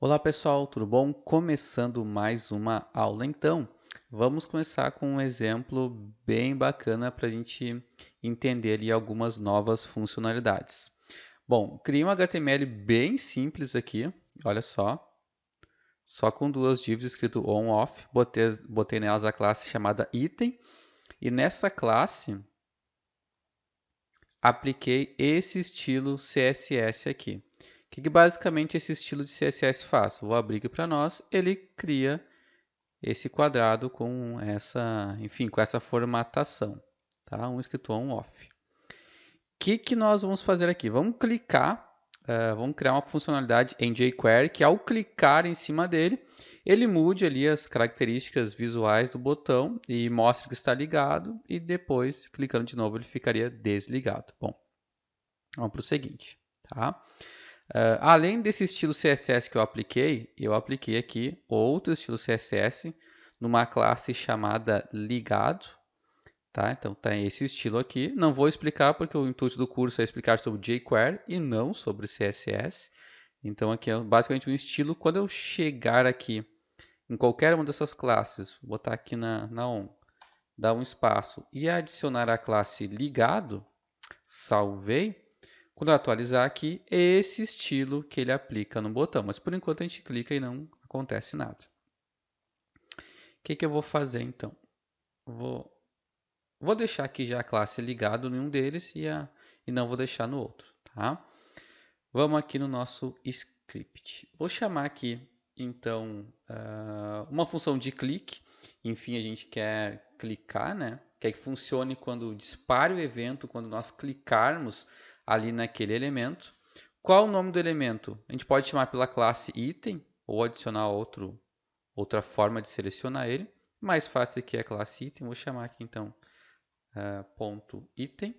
Olá pessoal, tudo bom? Começando mais uma aula então. Vamos começar com um exemplo bem bacana para a gente entender ali algumas novas funcionalidades. Bom, criei um HTML bem simples aqui, olha só com duas divs escrito on/off, botei nelas a classe chamada item e nessa classe apliquei esse estilo CSS aqui. O que basicamente esse estilo de CSS faz? Vou abrir aqui para nós, ele cria esse quadrado com essa, enfim, com essa formatação, tá? Um escrito on off. O que nós vamos fazer aqui? Vamos clicar, vamos criar uma funcionalidade em jQuery que ao clicar em cima dele, ele mude ali as características visuais do botão e mostre que está ligado e depois, clicando de novo, ele ficaria desligado. Bom, vamos para o seguinte, tá? Além desse estilo CSS que eu apliquei aqui outro estilo CSS numa classe chamada ligado, tá? Então tem esse estilo aqui. Não vou explicar porque o intuito do curso é explicar sobre jQuery e não sobre CSS. Então aqui é basicamente um estilo. Quando eu chegar aqui em qualquer uma dessas classes, vou botar aqui na on, dar um espaço e adicionar a classe ligado, salvei. Quando eu atualizar aqui, é esse estilo que ele aplica no botão, mas por enquanto a gente clica e não acontece nada. O que eu vou fazer então? Vou deixar aqui já a classe ligado em um deles e não vou deixar no outro, tá? Vamos aqui no nosso script. Vou chamar aqui então uma função de clique. Enfim, a gente quer clicar, né? Quer que funcione quando dispare o evento, quando nós clicarmos ali naquele elemento. Qual o nome do elemento? A gente pode chamar pela classe item ou adicionar outra forma de selecionar ele. Mais fácil aqui é a classe item. Vou chamar aqui então ponto item.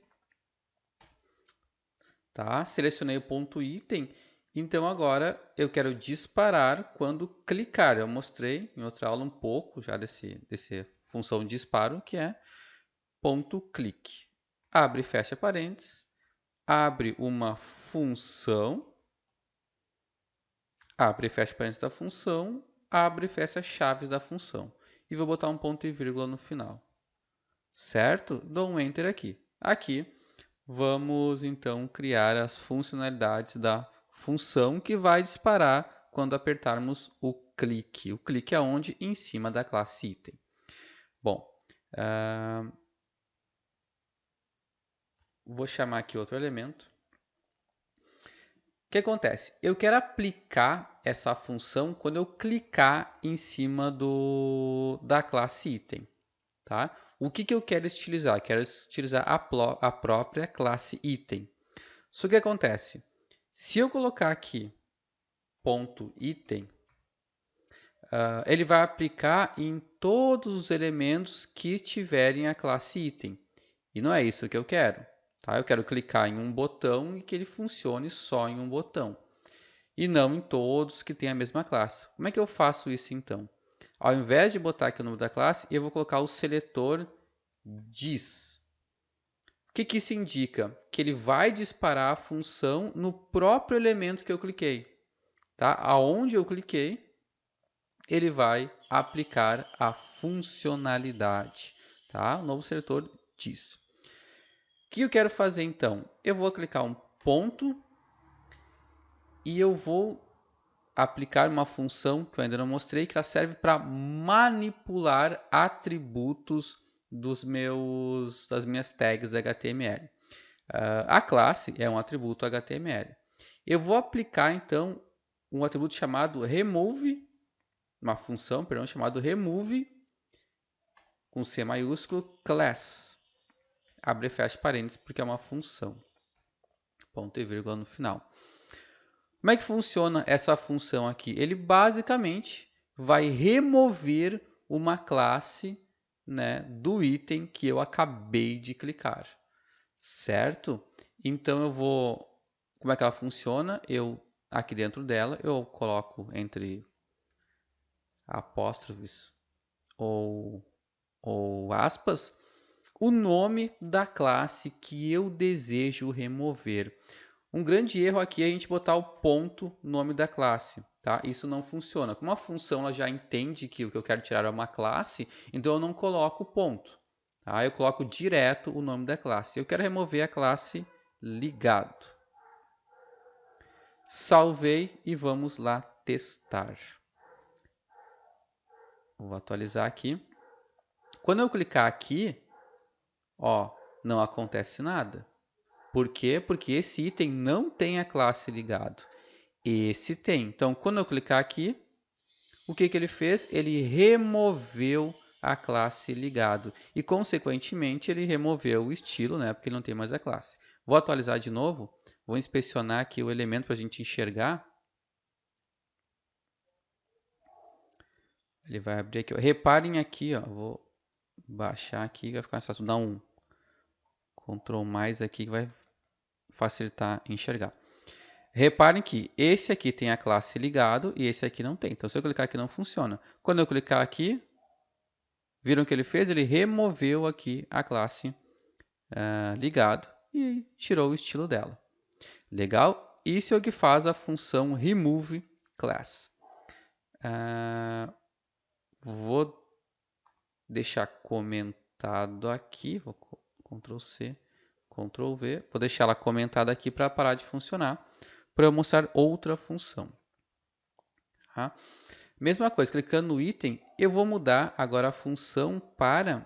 Tá? Selecionei o ponto item. Então agora eu quero disparar quando clicar. Eu mostrei em outra aula um pouco já desse função de disparo que é ponto clique. Abre e fecha parênteses. Abre uma função. Abre e fecha parênteses da função, abre e fecha chaves da função. E vou botar um ponto e vírgula no final. Certo? Dou um Enter aqui. Aqui, vamos então criar as funcionalidades da função que vai disparar quando apertarmos o clique. O clique é onde? Em cima da classe item. Bom, vou chamar aqui outro elemento. O que acontece? Eu quero aplicar essa função quando eu clicar em cima da classe item. Tá? O que eu quero estilizar? Quero estilizar a própria classe item. Só que acontece? Se eu colocar aqui ponto item, ele vai aplicar em todos os elementos que tiverem a classe item. E não é isso que eu quero. Tá? Eu quero clicar em um botão e que ele funcione só em um botão. E não em todos que têm a mesma classe. Como é que eu faço isso então? Ao invés de botar aqui o nome da classe, eu vou colocar o seletor dis. O que isso indica? Que ele vai disparar a função no próprio elemento que eu cliquei. Tá? Aonde eu cliquei, ele vai aplicar a funcionalidade. Tá? O novo seletor diz. O que eu quero fazer então? Eu vou clicar um ponto e eu vou aplicar uma função que eu ainda não mostrei, que ela serve para manipular atributos das minhas tags HTML. A classe é um atributo HTML. Eu vou aplicar então um atributo chamado remove, uma função, perdão, chamado remove com C maiúsculo class. Abre e fecha parênteses porque é uma função. Ponto e vírgula no final. Como é que funciona essa função aqui? Ele basicamente vai remover uma classe, né, do item que eu acabei de clicar, certo? Então eu vou, como é que ela funciona? Aqui dentro dela eu coloco entre apóstrofes ou, ou aspas o nome da classe que eu desejo remover. Um grande erro aqui é a gente botar o ponto no nome da classe, tá? Isso não funciona. Como a função ela já entende que o que eu quero tirar é uma classe, então eu não coloco o ponto, tá? Eu coloco direto o nome da classe. Eu quero remover a classe ligado. Salvei e vamos lá testar. Vou atualizar aqui. Quando eu clicar aqui, ó, não acontece nada. Por quê? Porque esse item não tem a classe ligado. Esse tem. Então, quando eu clicar aqui, o que ele fez? Ele removeu a classe ligado. E, consequentemente, ele removeu o estilo, né? Porque ele não tem mais a classe. Vou atualizar de novo. Vou inspecionar aqui o elemento para a gente enxergar. Ele vai abrir aqui. Reparem aqui, ó. Vou baixar aqui, vai ficar mais fácil. Dar um Ctrl mais aqui que vai facilitar enxergar. Reparem que esse aqui tem a classe ligado e esse aqui não tem. Então, se eu clicar aqui, não funciona. Quando eu clicar aqui, viram o que ele fez? Ele removeu aqui a classe ligado e tirou o estilo dela. Legal? Isso é o que faz a função remove class. Vou deixar comentado aqui. Vou Ctrl C, Ctrl V. Vou deixar ela comentada aqui para parar de funcionar, para eu mostrar outra função. Tá? Mesma coisa, clicando no item, eu vou mudar agora a função para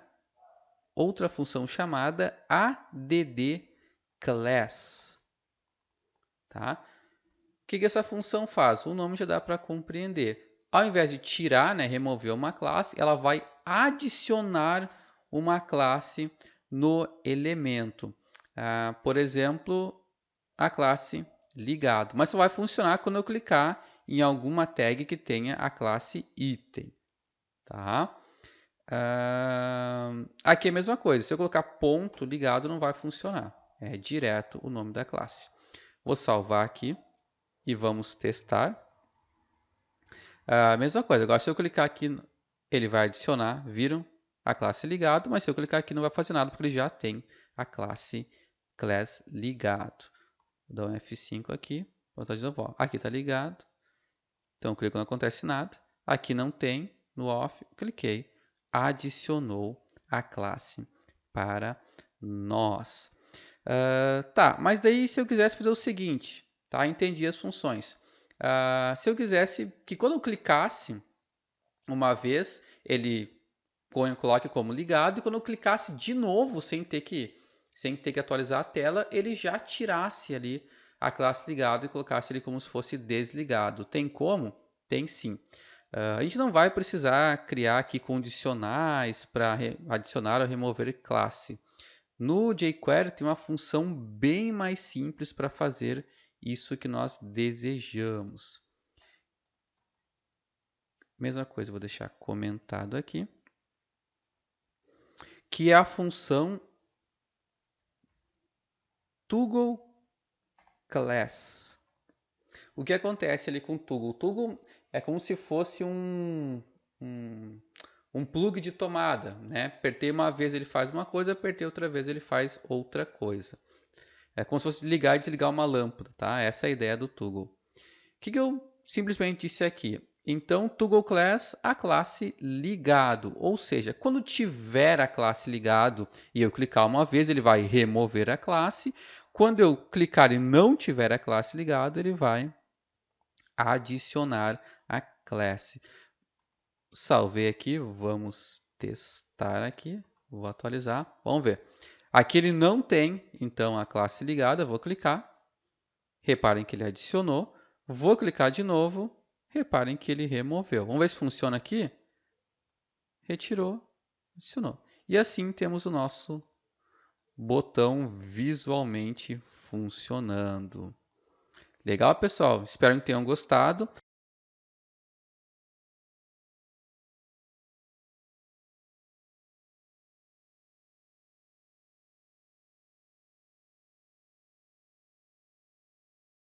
outra função chamada addClass. Tá? O que essa função faz? O nome já dá para compreender. Ao invés de tirar, né, remover uma classe, ela vai adicionar uma classe no elemento. Por exemplo, a classe ligado. Mas só vai funcionar quando eu clicar em alguma tag que tenha a classe item. Tá? Aqui é a mesma coisa. Se eu colocar ponto ligado, não vai funcionar. É direto o nome da classe. Vou salvar aqui e vamos testar. A mesma coisa. Agora, se eu clicar aqui, ele vai adicionar, viram? A classe ligado, mas se eu clicar aqui não vai fazer nada, porque ele já tem a classe class ligado. Vou dar um F5 aqui, vou botar de novo. Ó. Aqui está ligado, então eu clico, não acontece nada. Aqui não tem, no off, cliquei, adicionou a classe para nós. Tá, mas daí se eu quisesse fazer o seguinte, tá? Entendi as funções. Se eu quisesse que quando eu clicasse uma vez, ele coloque como ligado, e quando eu clicasse de novo, sem ter que atualizar a tela, ele já tirasse ali a classe ligado e colocasse ele como se fosse desligado. Tem como? Tem sim. A gente não vai precisar criar aqui condicionais para adicionar ou remover classe. No jQuery tem uma função bem mais simples para fazer isso que nós desejamos. Mesma coisa, vou deixar comentado aqui, que é a função toggleClass. O que acontece ali com o toggle? O toggle é como se fosse um plug de tomada, né? Apertei uma vez ele faz uma coisa, apertei outra vez ele faz outra coisa. É como se fosse ligar e desligar uma lâmpada, tá? Essa é a ideia do toggle. O que eu simplesmente disse aqui? Então, toggleClass, a classe ligado, ou seja, quando tiver a classe ligado e eu clicar uma vez, ele vai remover a classe. Quando eu clicar e não tiver a classe ligado, ele vai adicionar a classe. Salvei aqui, vamos testar aqui, vou atualizar, vamos ver. Aqui ele não tem, então, a classe ligada, vou clicar, reparem que ele adicionou, vou clicar de novo, reparem que ele removeu. Vamos ver se funciona aqui. Retirou, adicionou. E assim temos o nosso botão visualmente funcionando. Legal, pessoal? Espero que tenham gostado.